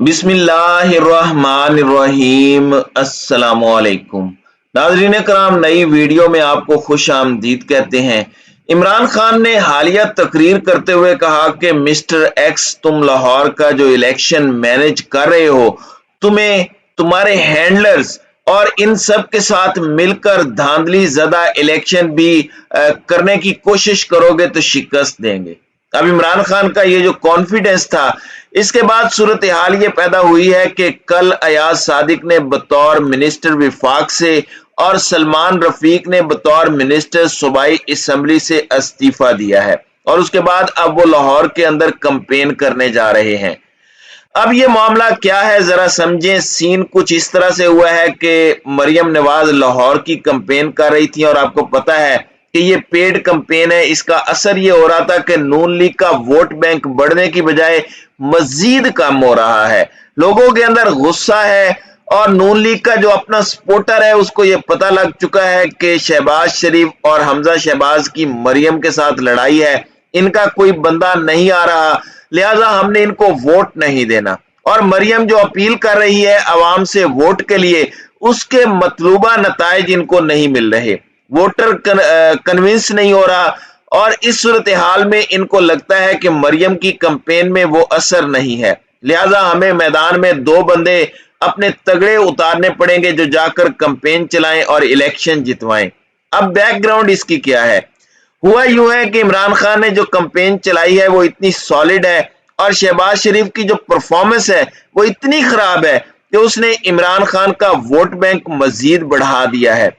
बिस्मिल्लाहिर्रहमानिर्रहीम। अस्सलामुअलैकुम नाज़रीन कराम, नई वीडियो में आपको खुश आमदीद कहते हैं। इमरान खान ने हालिया तकरीर करते हुए कहा कि मिस्टर एक्स, तुम लाहौर का जो इलेक्शन मैनेज कर रहे हो, तुम्हें तुम्हारे हैंडलर्स और इन सब के साथ मिलकर धांधली ज़दा इलेक्शन भी करने की कोशिश करोगे तो शिकस्त देंगे। अब इमरान खान का ये जो कॉन्फिडेंस था, इसके बाद सूरत हाल ये पैदा हुई है कि कल अयाज सादिक ने बतौर मिनिस्टर विफाक से और सलमान रफीक ने बतौर मिनिस्टर सूबाई असम्बली से इस्तीफा दिया है और उसके बाद अब वो लाहौर के अंदर कैंपेन करने जा रहे हैं। अब ये मामला क्या है जरा समझें। सीन कुछ इस तरह से हुआ है कि मरियम नवाज लाहौर की कैंपेन कर रही थी और आपको पता है कि ये पेड कैंपेन है। इसका असर ये हो रहा था कि नून लीग का वोट बैंक बढ़ने की बजाय मजीद कम हो रहा है। लोगों के अंदर गुस्सा है और नून लीग का जो अपना सपोर्टर है उसको ये पता लग चुका है कि शहबाज शरीफ और हमजा शहबाज की मरियम के साथ लड़ाई है, इनका कोई बंदा नहीं आ रहा, लिहाजा हमने इनको वोट नहीं देना। और मरियम जो अपील कर रही है अवाम से वोट के लिए, उसके मतलूबा नताइज इनको नहीं मिल रहे, वोटर कन्विंस नहीं हो रहा और इस सूरत हाल में इनको लगता है कि मरियम की कैंपेन में वो असर नहीं है। लिहाजा हमें मैदान में दो बंदे अपने तगड़े उतारने पड़ेंगे जो जाकर कैंपेन चलाएं और इलेक्शन जितवाएं। अब बैकग्राउंड इसकी क्या है? हुआ यूं है कि इमरान खान ने जो कैंपेन चलाई है वो इतनी सॉलिड है और शहबाज शरीफ की जो परफॉर्मेंस है वो इतनी खराब है कि उसने इमरान खान का वोट बैंक मजीद बढ़ा दिया है।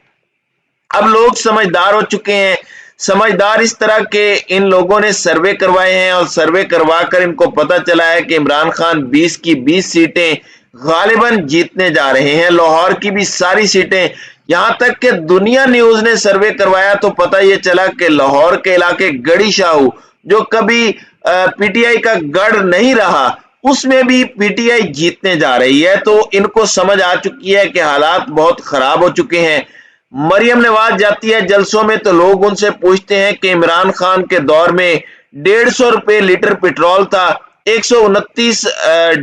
अब लोग समझदार हो चुके हैं। समझदार इस तरह के इन लोगों ने सर्वे करवाए हैं और सर्वे करवा कर इनको पता चला है कि इमरान खान 20 की 20 सीटें गालिबन जीतने जा रहे हैं, लाहौर की भी सारी सीटें। यहां तक कि दुनिया न्यूज ने सर्वे करवाया तो पता ये चला कि लाहौर के इलाके गढ़ी शाहू, जो कभी पीटीआई का गढ़ नहीं रहा, उसमें भी पीटीआई जीतने जा रही है। तो इनको समझ आ चुकी है कि हालात बहुत खराब हो चुके हैं। मरियम नवाज जाती है जलसों में तो लोग उनसे पूछते हैं कि इमरान खान के दौर में 150 रुपए लीटर पेट्रोल था, 129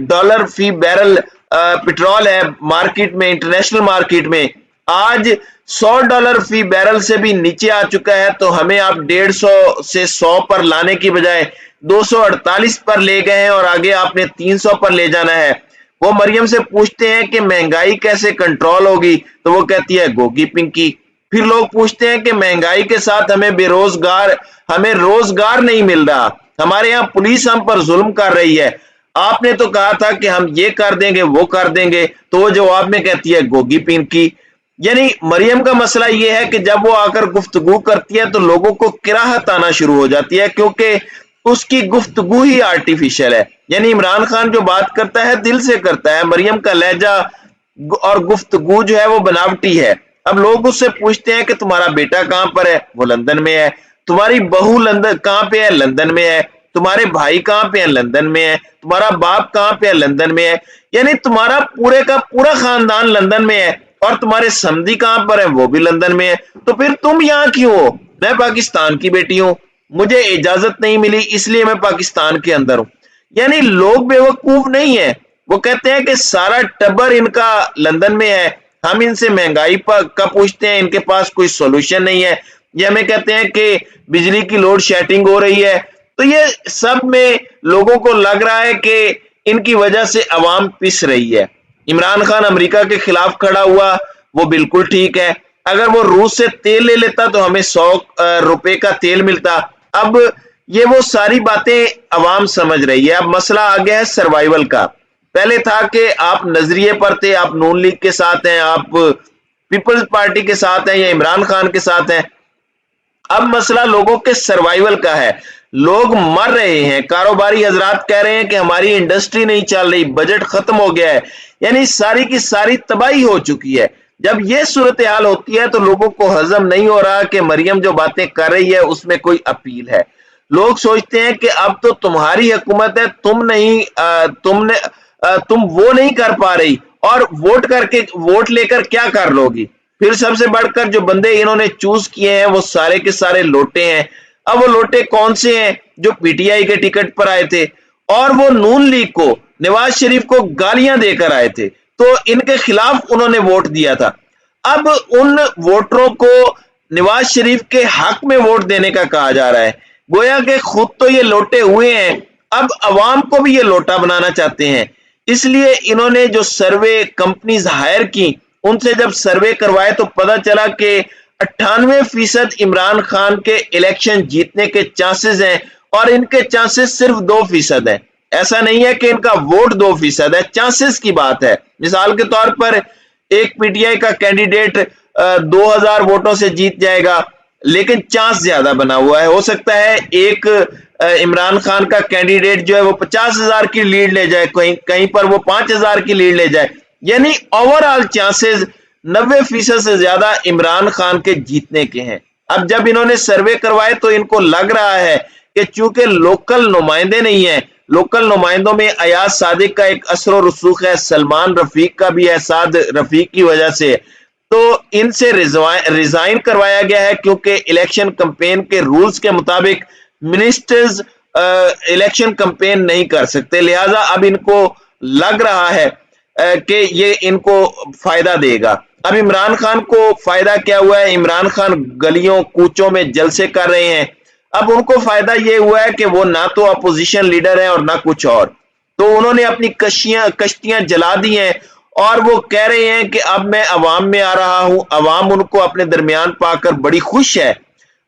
डॉलर फी बैरल पेट्रोल है मार्केट में, इंटरनेशनल मार्केट में। आज 100 डॉलर फी बैरल से भी नीचे आ चुका है, तो हमें आप 150 से 100 पर लाने की बजाय 248 पर ले गए हैं और आगे आपने 300 पर ले जाना है। वो मरियम से पूछते हैं कि महंगाई कैसे कंट्रोल होगी, तो वो कहती है गोगी पिंकी। फिर लोग पूछते हैं कि महंगाई के साथ हमें रोजगार नहीं मिल रहा, हमारे यहाँ पुलिस हम पर जुल्म कर रही है, आपने तो कहा था कि हम ये कर देंगे वो कर देंगे, तो वो जवाब में कहती है गोगी पिंकी। यानी मरियम का मसला ये है कि जब वो आकर गुफ्तगू करती है तो लोगों को किराहत आना शुरू हो जाती है, क्योंकि उसकी गुफ्तगू ही आर्टिफिशियल है। यानी इमरान खान जो बात करता है दिल से करता है, मरियम का लहजा और गुफ्तगू जो है वो बनावटी है। अब लोग उससे पूछते हैं कि तुम्हारा बेटा कहां पर है, वो लंदन में है। तुम्हारी बहू लंदन कहां पे है, लंदन में है। तुम्हारे भाई कहां पे है, लंदन में है। तुम्हारा बाप कहां पे है, लंदन में है। यानी तुम्हारा पूरे का पूरा खानदान लंदन में है और तुम्हारे समधी कहां पर है, वो भी लंदन में है। तो फिर तुम यहाँ क्यों हो? मैं पाकिस्तान की बेटी हूं, मुझे इजाजत नहीं मिली इसलिए मैं पाकिस्तान के अंदर हूं। यानी लोग बेवकूफ नहीं है, वो कहते हैं कि सारा टब्बर इनका लंदन में है, हम इनसे महंगाई का पूछते हैं, इनके पास कोई सोल्यूशन नहीं है। ये हमें कहते हैं कि बिजली की लोड शेडिंग हो रही है। तो ये सब में लोगों को लग रहा है कि इनकी वजह से अवाम पिस रही है। इमरान खान अमेरिका के खिलाफ खड़ा हुआ, वो बिल्कुल ठीक है। अगर वो रूस से तेल ले लेता तो हमें 100 रुपए का तेल मिलता। अब ये वो सारी बातें अवाम समझ रही है। अब मसला आ गया है सर्वाइवल का। पहले था कि आप नजरिए पर थे, आप नून लीग के साथ हैं, आप पीपल्स पार्टी के साथ हैं या इमरान खान के साथ हैं। अब मसला लोगों के सर्वाइवल का है। लोग मर रहे हैं, कारोबारी हजरात कह रहे हैं कि हमारी इंडस्ट्री नहीं चल रही, बजट खत्म हो गया है, यानी सारी की सारी तबाही हो चुकी है। जब ये सूरत हाल होती है तो लोगों को हजम नहीं हो रहा कि मरियम जो बातें कर रही है उसमें कोई अपील है। लोग सोचते हैं कि अब तो तुम्हारी हुकूमत है, तुम वो नहीं कर पा रही और वोट लेकर क्या कर लोगी। फिर सबसे बढ़कर जो बंदे इन्होंने चूज किए हैं वो सारे के सारे लोटे हैं। अब वो लोटे कौन से हैं? जो पीटीआई के टिकट पर आए थे और वो नून लीग को, नवाज शरीफ को गालियां देकर आए थे, तो इनके खिलाफ उन्होंने वोट दिया था। अब उन वोटरों को नवाज शरीफ के हक में वोट देने का कहा जा रहा है। गोया कि खुद तो ये लोटे हुए हैं, अब अवाम को भी ये लोटा बनाना चाहते हैं। इसलिए इन्होंने जो सर्वे कंपनीज हायर की, उनसे जब सर्वे करवाए तो पता चला कि 98% इमरान खान के इलेक्शन जीतने के चांसेस हैं और इनके चांसेस सिर्फ 2% हैं। ऐसा नहीं है कि इनका वोट 2% है, चांसेस की बात है। मिसाल के तौर पर एक पीटीआई का कैंडिडेट 2000 वोटों से जीत जाएगा, लेकिन चांस ज्यादा बना हुआ है। हो सकता है एक इमरान खान का कैंडिडेट जो है वो 50,000 की लीड ले जाए, कहीं पर वो 5,000 की लीड ले जाए, यानी ओवरऑल चांसेस 90% से ज्यादा इमरान खान के जीतने के हैं। अब जब इन्होंने सर्वे करवाए तो इनको लग रहा है कि चूंकि लोकल नुमाइंदे नहीं है, लोकल नुमाइंदों में अयाज सादिक का एक असर और रसूख है, सलमान रफीक का भी है, साद रफीक की वजह से, तो इनसे रिजाइन करवाया गया है, क्योंकि इलेक्शन कैंपेन के रूल्स के मुताबिक मिनिस्टर्स इलेक्शन कैंपेन नहीं कर सकते। लिहाजा अब इनको लग रहा है कि ये इनको फायदा देगा। अब इमरान खान को फायदा क्या हुआ है? इमरान खान गलियों कूचों में जलसे कर रहे हैं। अब उनको फायदा ये हुआ है कि वो ना तो अपोजिशन लीडर है और ना कुछ और, तो उन्होंने अपनी कश्तियां जला दी हैं और वो कह रहे हैं कि अब मैं अवाम में आ रहा हूं, अवाम उनको अपने दरमियान पाकर बड़ी खुश है।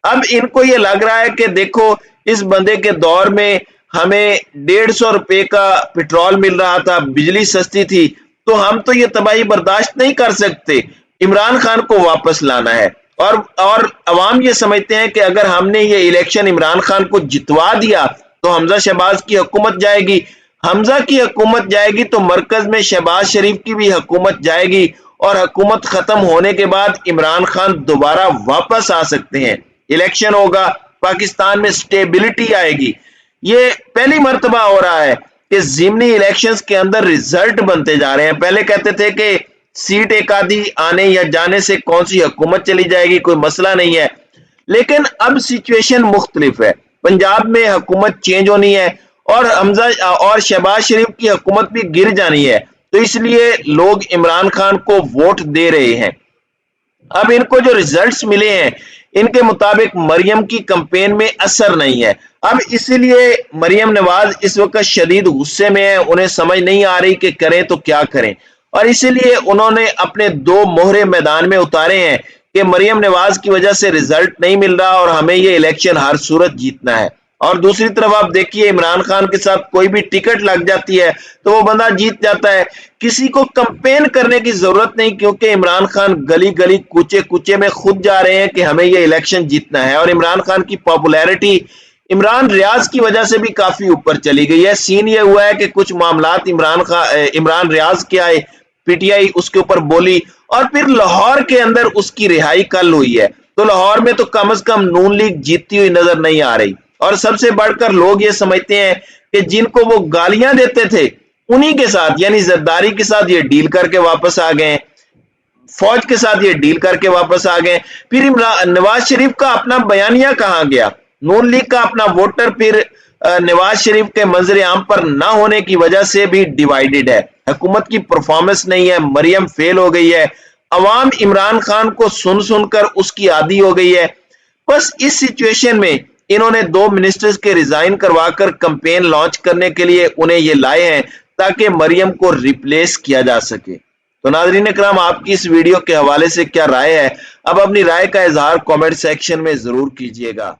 अब इनको ये लग रहा है कि देखो, इस बंदे के दौर में हमें 150 रुपए का पेट्रोल मिल रहा था, बिजली सस्ती थी, तो हम तो ये तबाही बर्दाश्त नहीं कर सकते, इमरान खान को वापस लाना है। और अवाम ये समझते हैं कि अगर हमने ये इलेक्शन इमरान खान को जितवा दिया तो हमजा शहबाज की हुकूमत जाएगी, हमजा की हुकूमत जाएगी तो मरकज में शहबाज शरीफ की भी हुकूमत जाएगी और हुकूमत खत्म होने के बाद इमरान खान दोबारा वापस आ सकते हैं। इलेक्शन होगा, पाकिस्तान में स्टेबिलिटी आएगी। ये पहली मर्तबा हो रहा है कि ज़िमनी इलेक्शंस के अंदर रिजल्ट बनते जा रहे हैं। पहले कहते थे कि सीट एक आधी आने या जाने से कौन सी हुकूमत चली जाएगी, कोई मसला नहीं है, लेकिन अब सिचुएशन मुख्तलिफ है। पंजाब में हुकूमत चेंज होनी है और हमजा और शहबाज शरीफ की हुकूमत भी गिर जानी है, तो इसलिए लोग इमरान खान को वोट दे रहे हैं। अब इनको जो रिजल्ट्स मिले हैं, इनके मुताबिक मरियम की कैंपेन में असर नहीं है। अब इसलिए मरियम नवाज इस वक्त शदीद गुस्से में है, उन्हें समझ नहीं आ रही कि करें तो क्या करें, और इसीलिए उन्होंने अपने 2 मोहरे मैदान में उतारे हैं कि मरियम नवाज की वजह से रिजल्ट नहीं मिल रहा और हमें ये इलेक्शन हर सूरत जीतना है। और दूसरी तरफ आप देखिए, इमरान खान के साथ कोई भी टिकट लग जाती है तो वो बंदा जीत जाता है, किसी को कैंपेन करने की जरूरत नहीं, क्योंकि इमरान खान गली गली कूचे कूचे में खुद जा रहे हैं कि हमें ये इलेक्शन जीतना है। और इमरान खान की पॉपुलैरिटी इमरान रियाज की वजह से भी काफी ऊपर चली गई है। सीन ये हुआ है कि कुछ मामलात इमरान रियाज के आए, पीटीआई उसके ऊपर बोली और फिर लाहौर के अंदर उसकी रिहाई कल हुई है, तो लाहौर में तो कम से कम नून लीग जीतती हुई नजर नहीं आ रही। और सबसे बढ़कर लोग ये समझते हैं कि जिनको वो गालियां देते थे उन्हीं के साथ, यानी जरदारी के साथ ये डील करके वापस आ गए, फौज के साथ ये डील करके वापस आ गए। फिर नवाज शरीफ का अपना बयानिया कहां गया? नून लीग का अपना वोटर फिर नवाज शरीफ के मंजर आम पर ना होने की वजह से भी डिवाइडेड है। हुकूमत की परफॉर्मेंस नहीं है, मरियम फेल हो गई है, अवाम इमरान खान को सुन सुनकर उसकी आदी हो गई है। बस इस सिचुएशन में इन्होंने 2 मिनिस्टर्स के रिजाइन करवाकर कैंपेन लॉन्च करने के लिए उन्हें ये लाए हैं ताकि मरियम को रिप्लेस किया जा सके। तो नाज़रीन इकराम, आपकी इस वीडियो के हवाले से क्या राय है? अब अपनी राय का इजहार कमेंट सेक्शन में जरूर कीजिएगा।